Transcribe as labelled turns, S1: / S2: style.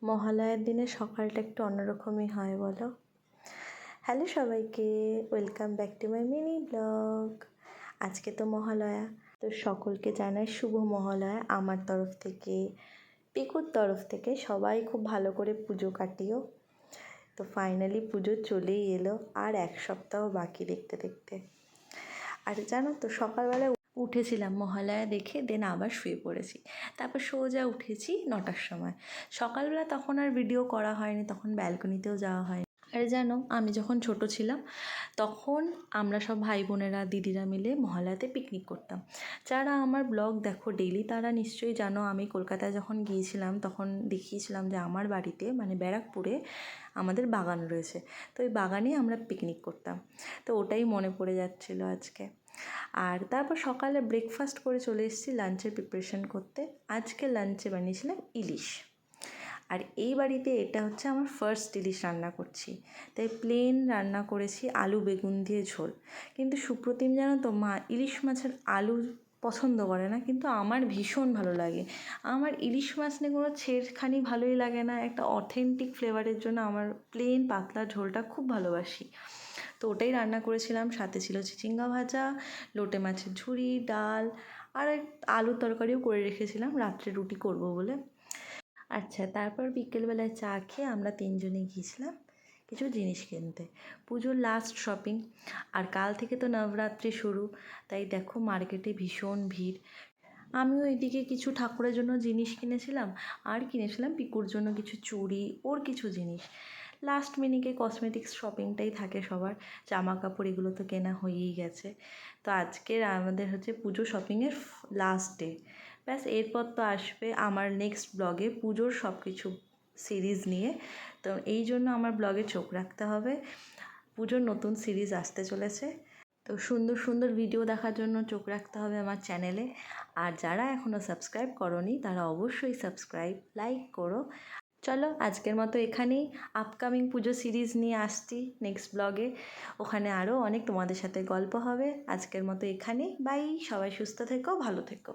S1: মহালয়ার দিনে সকালটা একটু অন্যরকমই হয় বলো। হ্যালো সবাইকে, welcome back to my mini blog. আজকে তো মহালয়া, তো সকলকে জানাই শুভ মহালয়া আমার তরফ থেকে, পিকুর তরফ থেকে। সবাই খুব ভালো করে পুজো কাটিও। তো ফাইনালি পুজো চলেই এলো, আর এক সপ্তাহ বাকি দেখতে দেখতে। আর জানো তো, সকালবেলায় উঠেছিলাম মহালয়া দেখে, দেন আবার শুয়ে পড়েছি। তারপর সোজা উঠেছি 9টার সময়। সকালবেলা তখন আর ভিডিও করা হয়নি, তখন ব্যালকনিতেও যাওয়া হয়নি। আর জানো, আমি যখন ছোট ছিলাম তখন আমরা সব ভাই বোনেরা দিদিরা মিলে মহালয়াতে পিকনিক করতাম। যারা আমার ব্লগ দেখো ডেইলি তারা নিশ্চয়ই জানো, আমি কলকাতায় যখন গিয়েছিলাম তখন দেখিয়েছিলাম যে আমার বাড়িতে মানে ব্যারাকপুরে আমাদের বাগান রয়েছে। তো ওই বাগানে আমরা পিকনিক করতাম। তো ওটাই মনে পড়ে যাচ্ছিলো আজকে। আর তারপর সকালে ব্রেকফাস্ট করে চলে এসেছি লাঞ্চের প্রিপারেশন করতে। আজকে লাঞ্চে বানিয়েছিলাম ইলিশ। আর এই বাড়িতে এটা হচ্ছে আমার ফার্স্ট ইলিশ রান্না করছি, তাই প্লেন রান্না করেছি আলু বেগুন দিয়ে ঝোল। কিন্তু সুপ্রতিম জানো তো, মা ইলিশ মাছের আলু পছন্দ করে না, কিন্তু আমার ভীষণ ভালো লাগে। আমার ইলিশ মাছ নিয়ে কোনো ছেড়খানি ভালোই লাগে না, একটা অথেন্টিক ফ্লেভারের জন্য আমার প্লেন পাতলা ঝোলটা খুব ভালোবাসি। তো ওটাই রান্না করেছিলাম, সাথে ছিল চিচিঙ্গা ভাজা, লোটে মাছের ঝুড়ি, ডাল, আর আলুর তরকারিও করে রেখেছিলাম রাত্রে রুটি করব বলে। আচ্ছা, তারপর বিকেলবেলায় চা খেয়ে আমরা তিনজনে গিয়েছিলাম কিছু জিনিস কিনতে, পুজোর লাস্ট শপিং। আর কাল থেকে তো নবরাত্রি শুরু, তাই দেখো মার্কেটে ভীষণ ভিড়। আমিও এদিকে কিছু ঠাকুরের জন্য জিনিস কিনেছিলাম, আর কিনেছিলাম পিকুর জন্য কিছু চুড়ি, ওর কিছু জিনিস। লাস্ট মিনিটে কসমেটিক্স শপিংটাই থাকে সবার, জামা কাপড় এগুলো তো কেনা হয়েই গেছে। তো আজকের আমাদের হচ্ছে পুজো শপিংয়ের লাস্ট ডে। ব্যাস, এরপর তো আসবে আমার নেক্সট ব্লগে পুজোর সব কিছু সিরিজ নিয়ে। তো এই জন্য আমার ব্লগে চোখ রাখতে হবে, পুজোর নতুন সিরিজ আসতে চলেছে। তো সুন্দর সুন্দর ভিডিও দেখার জন্য চোখ রাখতে হবে আমার চ্যানেলে। আর যারা এখনও সাবস্ক্রাইব করোনি তারা অবশ্যই সাবস্ক্রাইব লাইক করো। চলো আজকের মতো এখানেই, আপকামিং পুজো সিরিজ নিয়ে আসছি নেক্সট ব্লগে, ওখানে আরও অনেক তোমাদের সাথে গল্প হবে। আজকের মতো এখানেই, বাই। সবাই সুস্থ থেকো, ভালো থেকো।